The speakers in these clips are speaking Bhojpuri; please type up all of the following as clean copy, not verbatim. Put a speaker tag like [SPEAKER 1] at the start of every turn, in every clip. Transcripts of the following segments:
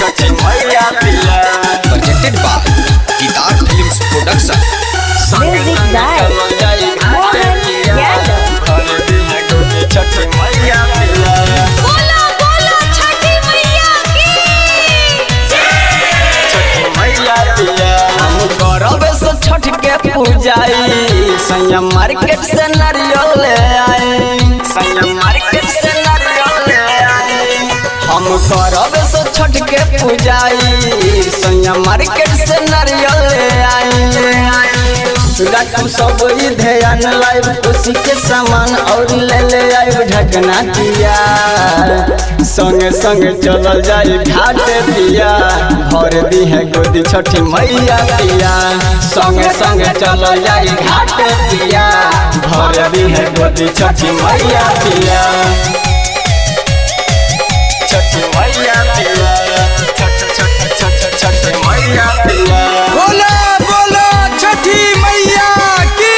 [SPEAKER 1] छठी मैया पिया।
[SPEAKER 2] presented by Guitar Films Production.
[SPEAKER 3] Music by Mohan Yadav.
[SPEAKER 1] छठी मैया पिया।
[SPEAKER 3] बोलो बोलो छठी मैया की
[SPEAKER 1] छठी मैया पिया। हम करब से छठ के पूजाई, संयम मार्केट से नारियल ले आए, संयम मार्केट से नारियल ले आए। हम करब से छठ के पूजाई, संयम मार्केट से नारियल ले आए। राखू सब ई ध्यान लाइव खुशी के सामान और ले ले आइब ढकना दिया। संगे संगे चलल जाई घाट पिया, भर दी है गोदी छठी मैया पिया। संगे संगे चलल जाई घाट पिया, भर दी है गोदी छठी मैया पिया। छठी मैया पिया, छठी मैया पिया।
[SPEAKER 4] बोलो बोलो छठी मैया की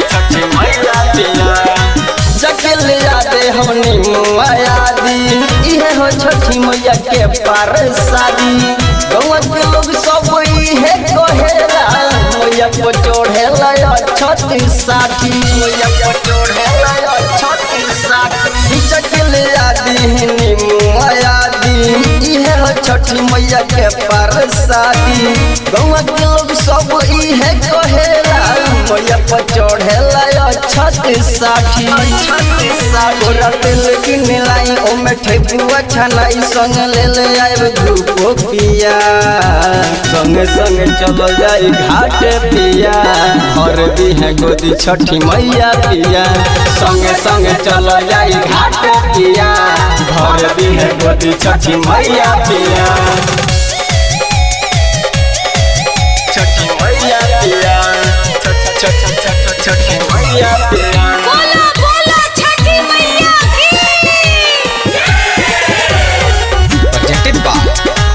[SPEAKER 1] छठी मैया पिया। जकल यादे हमनी मुआयादी, इहे हो छठी मैया के पार शादी। गौवा के लोग सब इहे कहेला, मैया को चढ़ेला छठी साठी, मैया को चढ़ेला छठी साठी। जकल यादी हनी मुआयादी, इहे हो छठी मैया के पार शादी। गौवा के लोग सब इहे कहेला, मैया पर चढ़ेला छठी साठी। तोरा तेल किन लाई ओमे ठेकुआ छनाई, संग ले ले आइब धूपो पिया। संगे संगे चलो जाई घाट पिया, भर दी है गोदी छठी मैया पिया। संगे संगे चलो जाई घाट पिया, भर दी है गोदी छठी मैया पिया। छठी मैया पिया, छठी मैया पिया।
[SPEAKER 3] बोलो बोलो छठी मैया की
[SPEAKER 2] Presented by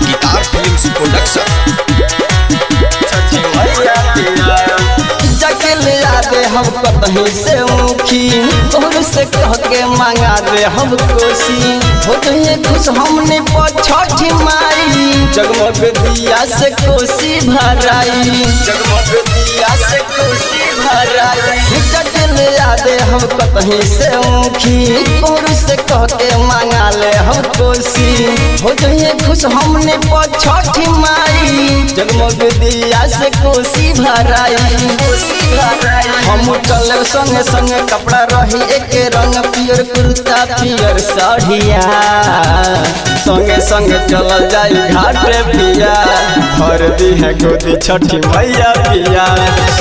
[SPEAKER 2] Guitar Films Production.
[SPEAKER 1] छठी मैया पिया। जकल यादे हम कतहीं से मुखी, तोहर से कह के मांगा दे हम कोसी। हो जइए खुश हमने पर छठी माई, जगमग दिया से कोसी भराई, जगमग दिया से कोसी भराई। जकल यादे हम कतहीं से मुखी, तोहर से कह के मांगा ले हम कोसी। हो जइए खुश हमने पर छठी माई, जगमग दिया से कोसी भराई, कोसी भराई। हम चले संगे संगे कपड़ा रही एक रंग, पियर कुर्ता पियर साड़िया। संगे संगे चलल जाई घाट पिया, भर दी है गोदी छठी मैया पिया।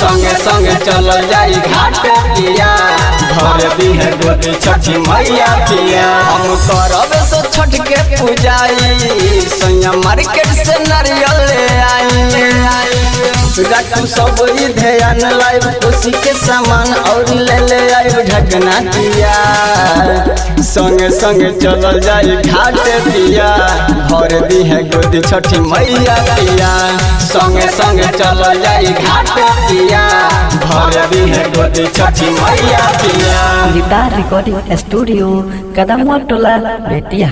[SPEAKER 1] संगे संगे चलल जाई घाट पिया, भर दी है गोदी छठी मैया पिया। हम करब से छठ के पूजाई, संयम मार्केट से नारियल ले आई। राखू सब ई ध्यान लाइव खुशी के सामान और ले ले आइब ढकना दिया। संगे संगे चलल जाई घाट पिया, भर दी है गोदी छठी मैया पिया। संगे संगे चलल जाई घाट पिया, भर दी है गोदी छठी मैया पिया।
[SPEAKER 5] गिटार रिकॉर्डिंग स्टूडियो कदमवा टोला बेतिया।